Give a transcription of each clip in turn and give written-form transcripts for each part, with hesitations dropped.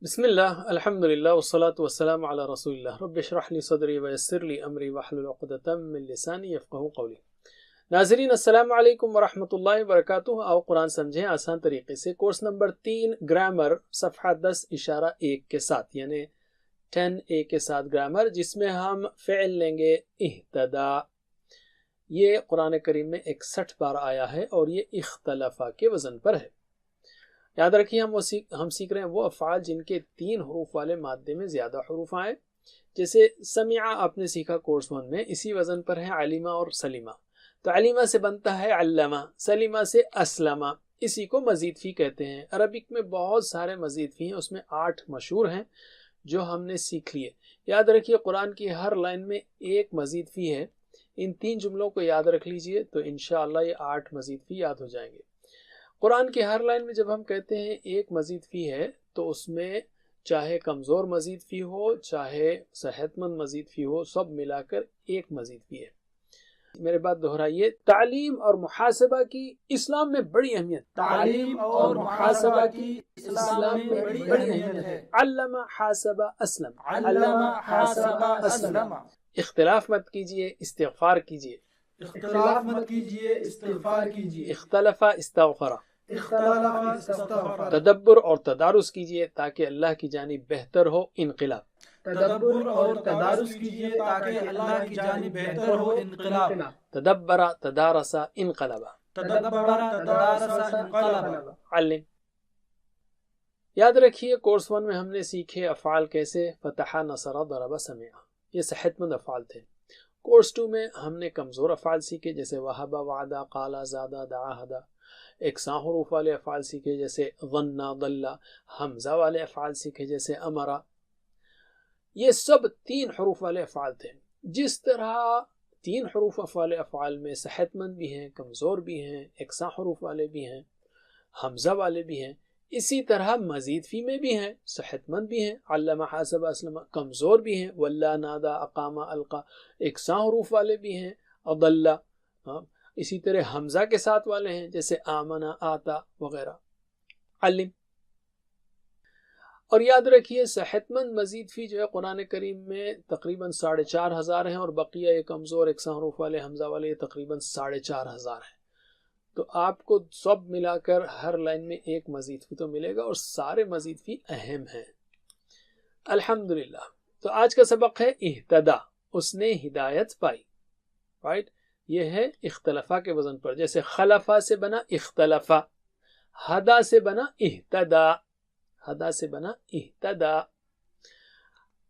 بسم الله الحمد لله والصلاة والسلام على رسول الله رب اشرح لي صدري ويسر لي أمري واحلل عقدة من لساني يفقهوا قولي۔ ناظرین السلام علیکم ورحمۃ اللہ وبرکاتہ۔ آؤ قرآن سمجھیں آسان طریقے سے۔ کورس نمبر 3 گرامر صفحہ 10.1 کے ساتھ، یعنی 10A کے ساتھ گرامر، جس میں ہم فعل لیں گے اہتدا۔ یہ قرآن کریم میں 61 بار آیا ہے اور یہ اختلفا کے وزن پر ہے۔ یاد رکھیے ہم سیکھ رہے ہیں وہ افعال جن کے 3 حروف والے مادے میں زیادہ حروف آئے، جیسے سمعہ آپ نے سیکھا کورس 1 میں، اسی وزن پر ہے علیمہ اور سلیمہ۔ تو علیمہ سے بنتا ہے علمہ، سلیمہ سے اسلمہ، اسی کو مزید فی کہتے ہیں۔ عربک میں بہت سارے مزید فی ہیں، اس میں 8 مشہور ہیں جو ہم نے سیکھ لیے۔ یاد رکھیے قرآن کی ہر لائن میں ایک مزید فی ہے، ان 3 جملوں کو یاد رکھ لیجئے تو انشاءاللہ یہ 8 مزید فی یاد ہو جائیں گے۔ قرآن کی ہر لائن میں جب ہم کہتے ہیں ایک مزید فی ہے تو اس میں چاہے کمزور مزید فی ہو چاہے صحت مند مزید فی ہو، سب ملا کر ایک مزید فی ہے۔ میرے بات دہرائیے، تعلیم اور محاسبہ کی اسلام میں بڑی اہمیت، تعلیم اور محاسبہ کی اسلام میں بڑی اہمیت ہے۔ علم حاسب اسلم، علم حاسب اسلم۔ اختلاف مت کیجئے، استغفار کیجئے۔ اختلاف مت کیجئے، استغفار کیجئے۔ اختلف استغفر۔ اختلاف استغفر۔ تدبر اور تدارس کیجئے تاکہ اللہ کی جانب بہتر ہو انقلاب۔ تدبر اور تدارس کیجئے تاکہ اللہ کی جانب بہتر ہو انقلاب۔ تدبر تدارس انقلب۔ تدبر تدارس انقلب۔ علم۔ یاد رکھیے کورس 1 میں ہم نے سیکھے افعال کیسے، فتح، نصر، ضرب، سمع، یہ صحت مند افعال تھے۔ کورس 2 میں ہم نے کمزور افعال سیکھے جیسے وہب، وعدہ، قال، زادہ، دعا، ہدا۔ 100 حروف والے افعال سیکھے جیسے ظن، ضل۔ حمزہ والے افعال سیکھے جیسے امرا۔ یہ سب 3 حروف والے افعال تھے۔ جس طرح 3 حروف والے افعال میں صحت مند بھی ہیں، کمزور بھی ہیں، 100 حروف والے بھی ہیں، حمزہ والے بھی ہیں، اسی طرح مزید فی میں بھی ہیں، صحت مند بھی ہیں، علم حاسب اسلم، کمزور بھی ہیں، ولا، نادا، اقام، القا، 100 حروف والے بھی ہیں، اضل، اسی طرح حمزہ کے ساتھ والے ہیں جیسے آمنا، آتا وغیرہ۔ علم۔ اور یاد رکھیے صحت مند مزید فی جو ہے قرآن کریم میں تقریباً 4,500 ہیں، اور بقیہ یہ کمزور 100 حروف والے، حمزہ والے، یہ تقریباً 4,500 ہیں۔ تو آپ کو سب ملا کر ہر لائن میں ایک مزید فی تو ملے گا، اور سارے مزید فی اہم ہیں۔ الحمدللہ۔ تو آج کا سبق ہے اہتدا، اس نے ہدایت پائی، رائٹ؟ یہ ہے اختلفا کے وزن پر، جیسے خلفا سے بنا اختلفا، ہدا سے بنا اہتدا، ہدا سے بنا اہتدا۔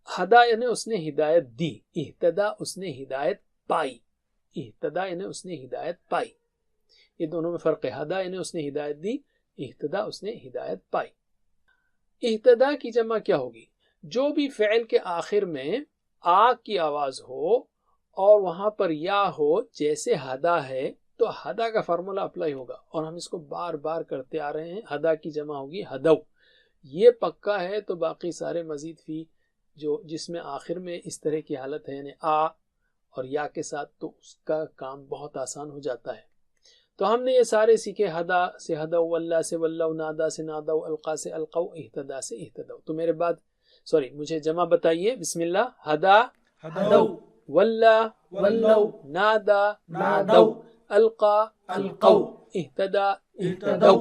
ہدا یعنی اس نے ہدایت دی، اہتدا اس نے ہدایت پائی، اہتدا یعنی اس نے ہدایت پائی۔ یہ دونوں میں فرق ہے، ہدا یعنی اس نے ہدایت دی، اہتدا اس نے ہدایت پائی۔ اہتدا کی جمع کیا ہوگی؟ جو بھی فعل کے آخر میں آ کی آواز ہو اور وہاں پر یا ہو، جیسے ہدا ہے تو ہدا کا فارمولا اپلائی ہوگا، اور ہم اس کو بار بار کرتے آ رہے ہیں۔ ہدا کی جمع ہوگی ہدو، یہ پکا ہے۔ تو باقی سارے مزید فی جو جس میں آخر میں اس طرح کی حالت ہے، یعنی آ اور یا کے ساتھ، تو اس کا کام بہت آسان ہو جاتا ہے۔ تو ہم نے یہ سارے سیکھے، ہدا سے ہدو، واللہ سے ولو، نادا سے نادو، القا سے القو، اہتدا سے اہتدو۔ تو میرے بعد مجھے جمع بتائیے۔ بسم اللہ۔ ہدا ہدو، ولہ ولو، نادا نادو، القا القو، اہتدا اہتدو۔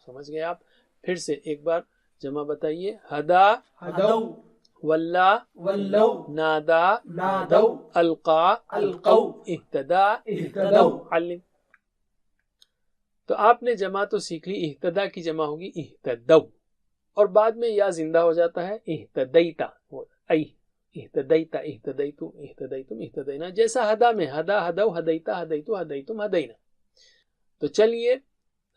سمجھ گئے آپ؟ پھر سے ایک بار جمع بتائیے۔ ہدا ہدو، ولہ ولو، نادا نادو، القا القو، اہتدا اہتدو۔ علم۔ تو آپ نے جمع تو سیکھ لی، اہتدا کی جمع ہوگی اہتدو، اور بعد میں یا زندہ ہو جاتا ہے اہتدیتا، ای اہتدیتا، اہتدیتو، اہتدیتم، اہتدینا، جیسا ہدا میں ہدا، ہدو، ہدیتا، ہدیتو، ہدیتم، ہدینا۔ تو چلیے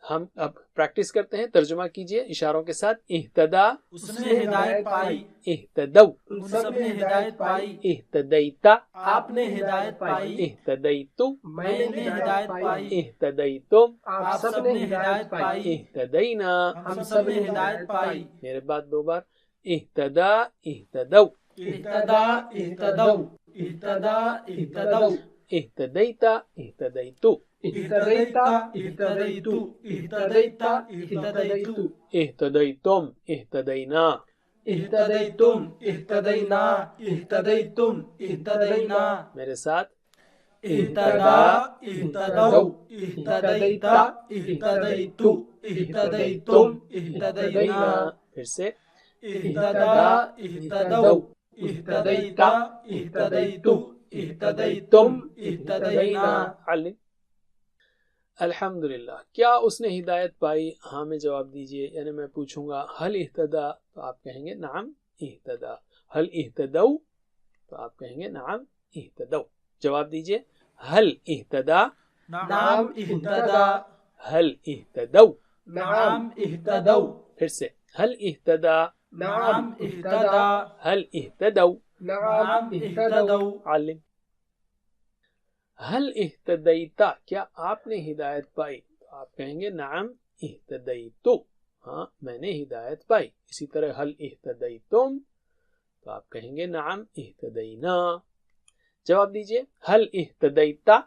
ہم اب پریکٹس کرتے ہیں، ترجمہ کیجئے اشاروں کے ساتھ۔ اہتدا، اس نے ہدایت پائی، اہتدو، ان سب نے ہدایت پائی، اہتدیتا، آپ نے ہدایت پائی، اہتدیتو، میں نے ہدایت پائی، اہتدیتم، آپ سب نے ہدایت پائی، اہتدینا، ہم سب نے ہدایت پائی۔ میرے بعد 2 بار۔ اہتدا، اہتدو، اہتدا، اہتدو، اہتدا، اہتدو، اہتدیتا، اہتدیتو، اہتدیتا، اہتدیتو، اہتدیتا، اہتدیتو، اہتدیتم، اہتدینا۔ اهتديتم اهتدينا اهتديتم اهتدينا. میرے ساتھ اهتدى اهتدوا اهتديت اهتديت اهتديتم اهتدينا. پھر سے اهتدى اهتدوا اهتديت اهتديت اهتديتم اهتدينا. علم. الحمدللہ. کیا اس نے ہدایت پائی؟ ہاں میں جواب دیجئے. یعنی میں پوچھوں گا حل اہتدا تو آپ کہیں گے نعم اہتدا. حل اہتدوا تو آپ کہیں گے نعم اہتدوا. جواب دیجئے. حل اہتدا نعم اهتدى حل اہتدوا. نعم اهتدوا پھر سے حل اہتدا نعم اهتدى حل اہتدوا. نعم اهتدوا. علم. حل اہتدیتا کیا آپ نے ہدایت پائی؟ تو آپ کہیں گے نعم اہتدیتو. ہاں میں نے ہدایت پائی. اسی طرح حل اہتدیتم تو آپ کہیں گے نعم اہتدینا. جواب دیجئے. حل اہتدیتا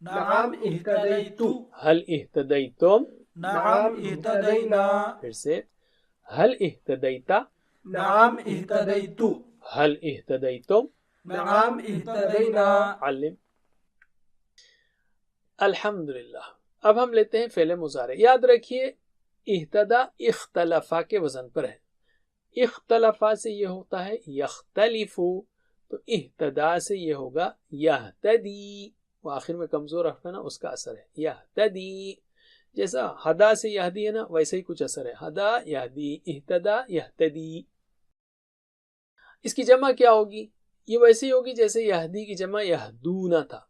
نعم اهتديت حل اہتدیتم. نعم اهتدينا. پھر سے حل اہتدیتا نعم اهتديت حل اہتدیتم. نعم اهتدينا. علم. الحمدللہ. اب ہم لیتے ہیں فعل مضارع. یاد رکھیے اہتدا اختلفا کے وزن پر ہے. اختلفا سے یہ ہوتا ہے یختلفو، تو اہتدا سے یہ ہوگا یہتدی. وہ آخر میں کمزور حرف ہے نا، اس کا اثر ہے یہتدی. جیسا ہدا سے یہدی ہے نا، ویسے ہی کچھ اثر ہے. ہدا یہدی، اہتدا یہتدی. اس کی جمع کیا ہوگی؟ یہ ویسے ہی ہوگی جیسے یہدی کی جمع یہدونا تھا.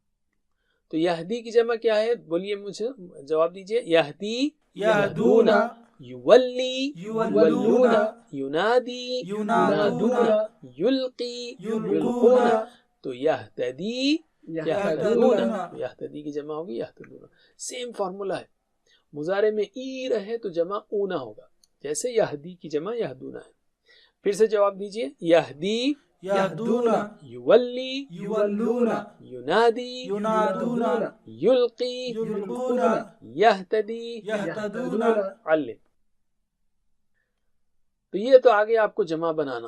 تو یہدی کی جمع کیا ہے؟ بولیے مجھے، جواب دیجئے. یہدی یہدون یولی یولون ینادی ینادون یلقی یلقون. تو یہتدی یہتدون. یہتدی کی جمع ہوگی یہتدون. سیم فارمولا ہے. مضارع میں ای رہے تو جمع اونا ہوگا، جیسے یہدی کی جمع یہدونا ہے. پھر سے جواب دیجئے. یہدی یہدون یولی یولون ینادی ینادون یلقی یلقون یہتدی. یہتدون. علم. تو یہ تو آگے آپ کو جمع بنانا،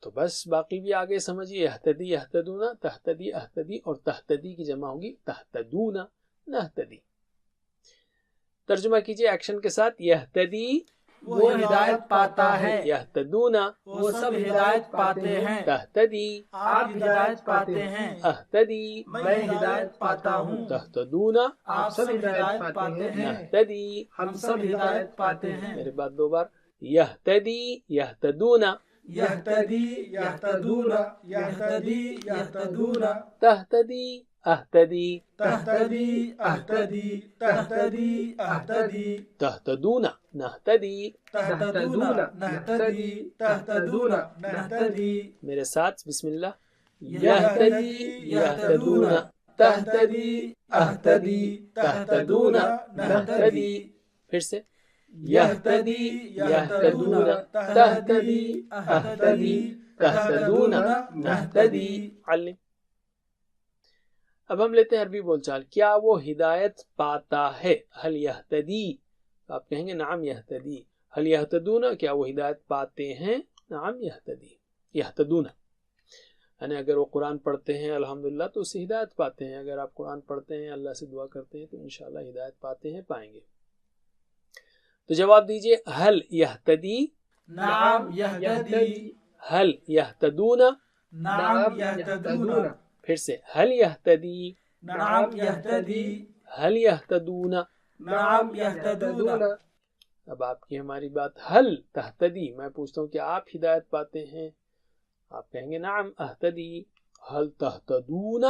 تو بس باقی بھی آگے سمجھیے. یہتدی یہتدون، تہتدی اہتدی، اور تہتدی کی جمع ہوگی تہتدون نہتدی. ترجمہ کیجئے ایکشن کے ساتھ. یہتدی وہ ہدایت پاتا ہے، یہتدون وہ سب ہدایت پاتے ہیں. تہتدی آپ ہدایت پاتے ہیں، اہتدی میں ہدایت پاتا ہوں. تہتدون آپ سب ہدایت پاتے ہیں، نہتدی. ہم سب ہدایت پاتے ہیں. میرے بات دو بار. یہتدی یہتدون یہتدی یہتدون یہتدی یہتدون. تہتدی اہتدی تہتدی اہتدی تہتدی اہتدی. تہتدون نہتدی. تہتدون نہتدی تہتدون نہتدی. میرے ساتھ بسم اللہ. یہتدی یہتدون تہتدی اہتدی تہتدون نہتدی. پھر سے. یہتدی یہتدون تہتدی اہتدی تہتدون نہتدی. علم. اب ہم لیتے ہیں عربی بول چال. کیا وہ ہدایت پاتا ہے؟ حل یہتدی آپ کہیں گے نعم یہتدی. حل یہتدون کیا وہ ہدایت پاتے ہیں؟ نعم یہتدی یہتدون. یعنی اگر وہ قرآن پڑھتے ہیں الحمدللہ تو اس سے ہدایت پاتے ہیں. اگر آپ قرآن پڑھتے ہیں، اللہ سے دعا کرتے ہیں، تو انشاءاللہ ہدایت پاتے ہیں، پائیں گے. تو جواب دیجئے. حل یہتدی نعم یہتدی حل یہتدون. نعم یہتدون. پھر سے. حل یہتدی نعم یہتدی حل یہتدون. نعم یہتدون. اب آپ کی ہماری بات. حل تہتدی میں پوچھتا ہوں کہ آپ ہدایت پاتے ہیں؟ آپ کہیں گے نعم اہتدی. حل تہتدون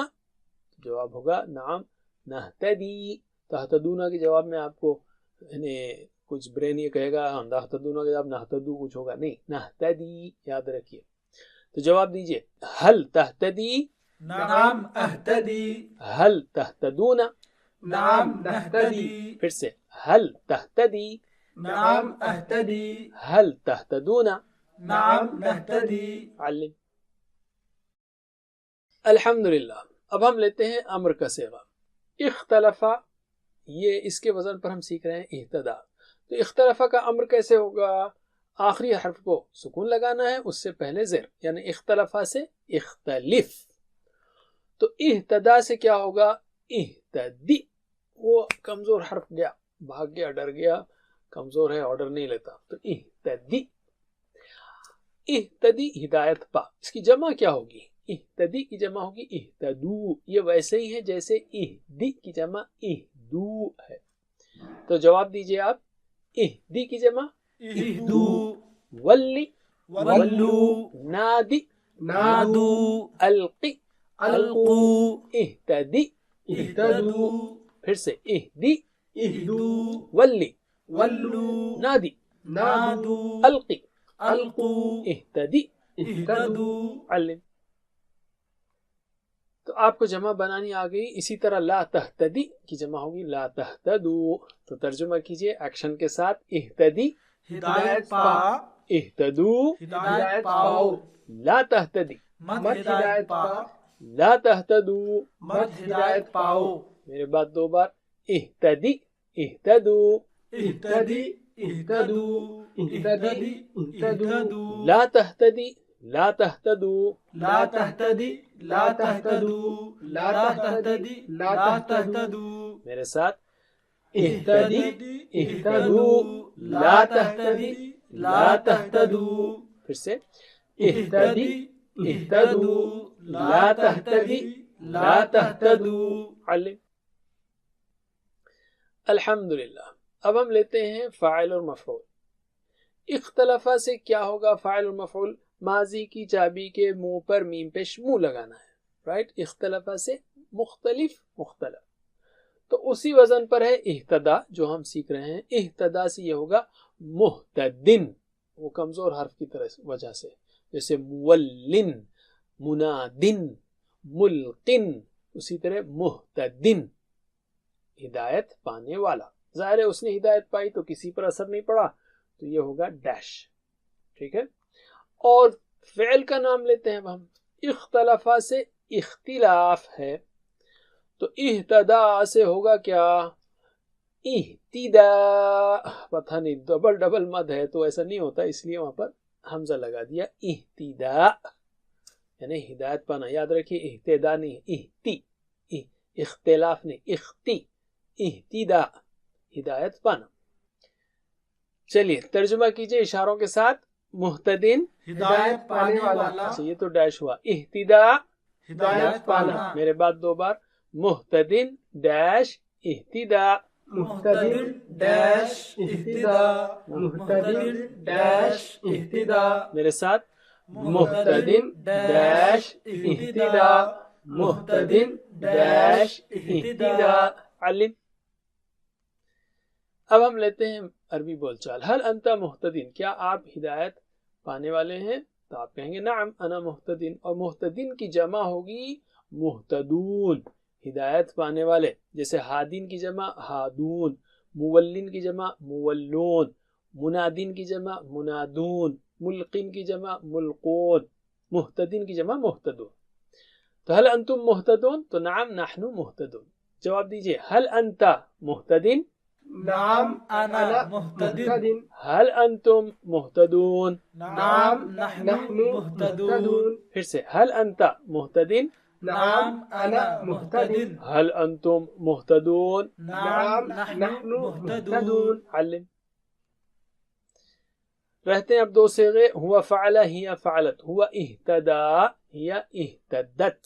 جواب ہوگا نعم نہتدی. تہتدون کے جواب میں آپ کو یعنی کچھ برین یہ کہے گا تہتدون کے جواب نہتدو کچھ ہوگا نہیں، نہتدی یاد رکھیے. تو جواب دیجئے. حل تہتدی نعم اہتدی حل تہتدون. نعم نہتدی. پھر سے. حل تہتدی نعم اہتدی حل تہتدون. نعم نہتدی. علم. الحمدللہ. اب ہم لیتے ہیں امر کا صیغہ. اختلفا، یہ اس کے وزن پر ہم سیکھ رہے ہیں اہتدا. تو اختلفا کا امر کیسے ہوگا؟ آخری حرف کو سکون لگانا ہے، اس سے پہلے زیر، یعنی اختلفا سے اختلف. تو اہتدا سے کیا ہوگا؟ اہتدی. وہ کمزور حرف گیا، بھاگ گیا، ڈر گیا، کمزور ہے، آرڈر نہیں لیتا. تو اہتدی. اہتدی ہدایت پا. اس کی جمع کیا ہوگی؟ اہتدی کی جمع ہوگی اہتدو. یہ ویسے ہی ہے جیسے اہدی کی جمع اہدو ہے. تو جواب دیجئے آپ. اہدی کی جمع اہدو، ولی ولو، نادی نادو، القی القو، اہتدی. اہتدو، پھر سے اہدی اہدو، ولی ولو، نادی نادو، القی القو، اہتدی. اہتدو. علم. تو آپ کو جمع بنانی آ گئی. اسی طرح لا تہتدی کی جمع ہوگی لا تہتدو. تو ترجمہ کیجئے ایکشن کے ساتھ. اہتدی ہدایت پا، اہتدو ہدایت پاؤ. لا تہتدی مت ہدایت پا، لا تہتدو. مت ہدایت پاؤ. میرے بعد دو بار. اہتدی اہتدو اہتدی، اہتدو، اہتدی، اہتدو. لا تہتدی لا تہتدو. لا تہتدی، لا تہتدو، لا تہتدی، لا تہتدو. میرے ساتھ. اہتدی، اہتدو لا تہتدی لا تہتدو. پھر سے. اہتدی اہتدو لا تہتدی لا تہتدو. علم. الحمدللہ. اب ہم لیتے ہیں فاعل اور مفعول. اختلافہ سے کیا ہوگا؟ فاعل اور مفعول ماضی کی چابی کے منہ پر میم پیش منہ لگانا ہے. رائٹ. اختلافہ سے مختلف مختلف. تو اسی وزن پر ہے اہتدا جو ہم سیکھ رہے ہیں. اہتدا سے یہ ہوگا مہتدن. وہ کمزور حرف کی طرح وجہ سے، جیسے مولن، منادن، ملقن. اسی طرح مہتدن ہدایت پانے والا. ظاہر ہے اس نے ہدایت پائی تو کسی پر اثر نہیں پڑا، تو یہ ہوگا ڈیش. ٹھیک ہے. اور فعل کا نام لیتے ہیں ہم. اختلافہ سے اختلاف ہے، تو اہتدا سے ہوگا کیا؟ اہتدا. پتہ نہیں ڈبل مد ہے تو ایسا نہیں ہوتا، اس لیے وہاں پر حمزہ لگا دیا. اہتدا یعنی ہدایت پانا. یاد رکھیے اہتدا نہیں، اہتی. اختلاف نہیں، اختی. اہتدا ہدایت پانا. چلیے ترجمہ کیجئے اشاروں کے ساتھ. مہتدین ہدایت پانے والا. اچھا یہ تو ڈیش ہوا. اہتدا ہدایت پانا. میرے بعد دو بار. مہتدین ڈیش اہتدا. مہتدن ڈیش اہتدا، مہتدن ڈیش اہتدا. میرے ساتھ. مہتدین ڈیش اہتدا، مہتدین ڈیش اہتدا. علم. اب ہم لیتے ہیں عربی بول چال. حل انت مہتدین، کیا آپ ہدایت پانے والے ہیں؟ تو آپ کہیں گے نعم انا مہتدین. اور مہتدین کی جمع ہوگی مہتدون، ہدایت پانے والے. جیسے ہادین کی جمع ہادون، مولین کی جمع مولون، منادین کی جمع منادون، ملقین کی جمع ملقون، مہتدین کی جمع مہتدون. تو حل انتم مہتدون، تو نعم نحن مہتدون. جواب دیجئے. حل انت مہتدین؟ نعم انا مہتدن. حل انتم مہتدون؟ نعم نحن مہتدون. پھر سے. حل انت مہتدین؟ نعم انا مہتدن. حل انتم مہتدون؟ نعم نحن مہتدون. علم. رہتے ہیں اب دو صیغے. ہوا فعل ہی فعلت. ہوا اہتدا ہی اہتدت.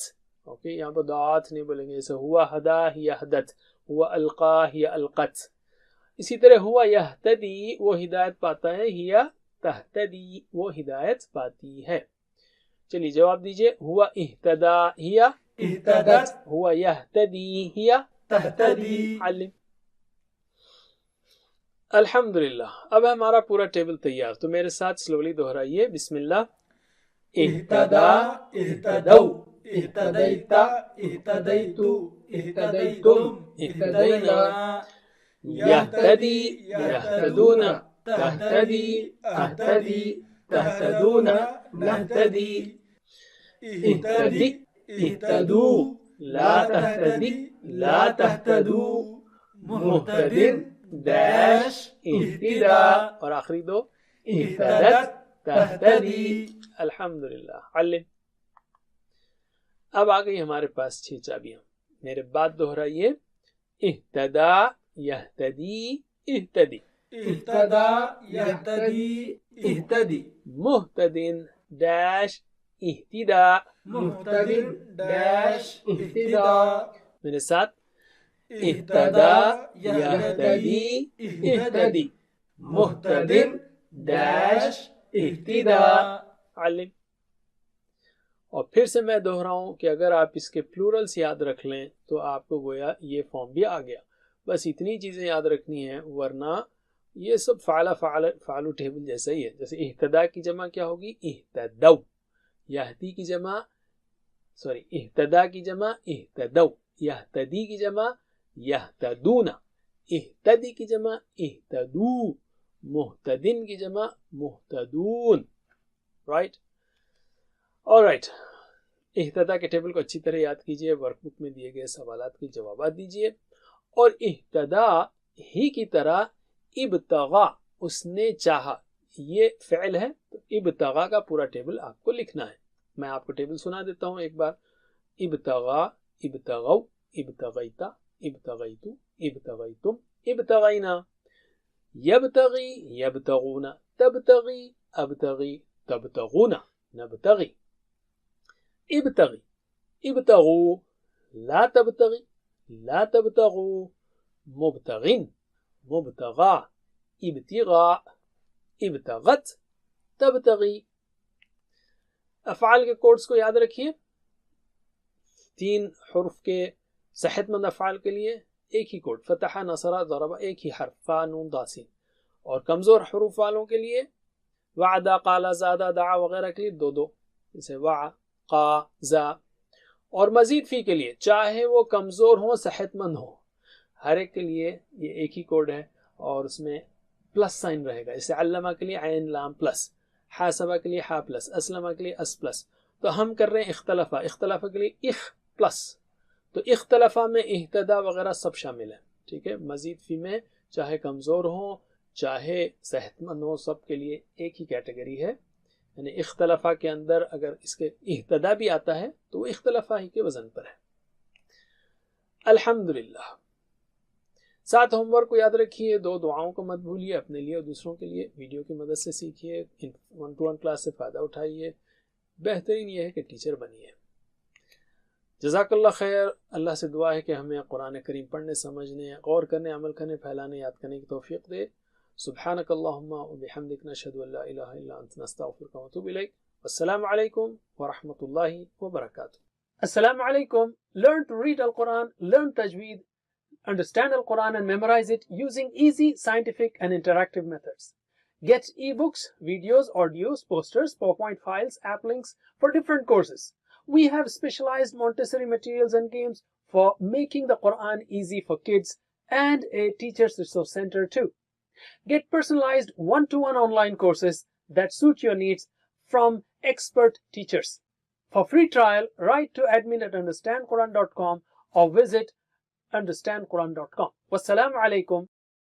اوکے یہاں پر دعات نہیں بولیں گے. جیسے ہوا ہدا ہی ہدت، ہوا القا ہی القت. اسی طرح ہوا یہتدی وہ ہدایت پاتا ہے، ہی تہتدی وہ ہدایت پاتی ہے. چلیے جواب دیجئے. ہوا اہتدا ہی اہتدت، ہوا یہتدی ہی تہتدی. علم. الحمدللہ. اب ہمارا پورا ٹیبل تیار. تو میرے ساتھ سلولی دہرائیے. بسم اللہ. اہتدا، اہتدو، اہتدیت، اہتدیتو، اہتدیتم، اہتدینا. یہتدی یہتدون، تہتدی اہتدی تہتدون، نہتدی. اہتدی اہتدو لا تہتدی لا تہتدو. مہتدن ڈیش اہتدا. اور آخری دو. اهتدت تهتدي. الحمدللہ. علم. اب آ گئی ہمارے پاس 6 چابیاں. میرے بعد دہرائیے. اہتدا یہتدی اہتدی. اهتدى يهتدي اهتدي. مہتدن ڈیش اہتدا. مهتد داش اهتداء. میرے ساتھ. اهتدى یہتدی يهتدي اہتدی. مهتد داش اهتداء. علم. اور پھر سے میں دہراؤں کہ اگر آپ اس کے پلورلس یاد رکھ لیں تو آپ کو گویا یہ فارم بھی آ گیا. بس اتنی چیزیں یاد رکھنی ہیں، ورنہ یہ سب فعلو ٹیبل جیسا ہی ہے. جیسے اہتدا کی جمع کیا ہوگی؟ اہتدو. یہتی کی جمع اہتدا کی جمع اہتدو. یہتدی کی جمع یہتدون. اہتدی کی جمع اہتدو. مہتدن کی جمع مہتدون. رائٹ. آلرائٹ. اہتدا کے ٹیبل کو اچھی طرح یاد کیجئے، ورک بک میں دیے گئے سوالات کے جوابات دیجئے. اور اہتدا ہی کی طرح ابتغا، اس نے چاہا، یہ فعل ہے، تو ابتغا کا پورا ٹیبل آپ کو لکھنا ہے. میں آپ کو ٹیبل سنا دیتا ہوں ایک بار. ابتغا، ابتغو، ابتغیتا، ابتغیتو، ابتغیتم، ابتغینا. یبتغی، یبتغون، تبتغی، ابتغی، تبتغون، نبتغی. ابتغی، ابتغو، لا تبتغی، لا تبتغو. مبتغن، مبتغا، ابتغاء، ابتغت، تبتغی. افعال کے کوڈز کو یاد رکھیے. 3 حرف کے صحت مند افعال کے لیے ایک ہی کوڈ، فتح، نصر، ضرب، ایک ہی حرف، فا، نون، داسین. اور کمزور حروف والوں کے لیے وعدہ، قالا، زادہ، دعا وغیرہ کے لیے 2 جیسے وع، قا، زا. اور مزید فی کے لیے چاہے وہ کمزور ہوں صحت مند ہوں، ہر ایک کے لیے یہ ایک ہی کوڈ ہے، اور اس میں پلس سائن رہے گا. جیسے علمہ کے لیے عین لام پلس، حاسبہ کے لیے ہا پلس، اسلمہ کے لیے اس پلس. تو ہم کر رہے ہیں اختلفہ، اختلافہ کے لیے اخ پلس. تو اختلافہ میں اہتدا وغیرہ سب شامل ہیں. ٹھیک ہے. مزید فی میں چاہے کمزور ہوں چاہے صحت مند ہوں، سب کے لیے ایک ہی کیٹیگری ہے. یعنی اختلافہ کے اندر اگر اس کے اہتدا بھی آتا ہے تو وہ اختلافہ ہی کے وزن پر ہے. الحمدللہ. 7 ہوم ورک کو یاد رکھیے. 2 دعاؤں کو مت بھولیے، اپنے لیے اور دوسروں کے لیے. ویڈیو کی مدد سے سیکھیے، 1-to-1 کلاس سے فائدہ اٹھائیے. بہترین یہ ہے کہ ٹیچر بنیے. جزاک اللہ خیر. اللہ سے دعا ہے کہ ہمیں قرآن کریم پڑھنے، سمجھنے، غور کرنے، عمل کرنے، پھیلانے، یاد کرنے کی توفیق دے. سبحانک اللہم وبحمدک، نشہد ان لا الہ الا انت، نستغفرک ونتوب الیک. السلام علیکم ورحمۃ اللہ وبرکاتہ. السلام علیکم. Learn to read Al-Quran, learn tajweed, understand Al-Quran and memorize it using easy, scientific and interactive methods. Get ebooks, videos, audios, posters, PowerPoint files, app links for different courses. We have specialized Montessori materials and games for making the Quran easy for kids, and a teacher's resource center too. Get personalized 1-to-1 online courses that suit your needs from expert teachers. For free trial, write to admin@understandquran.com or visit understandquran.com. Wassalamu alaikum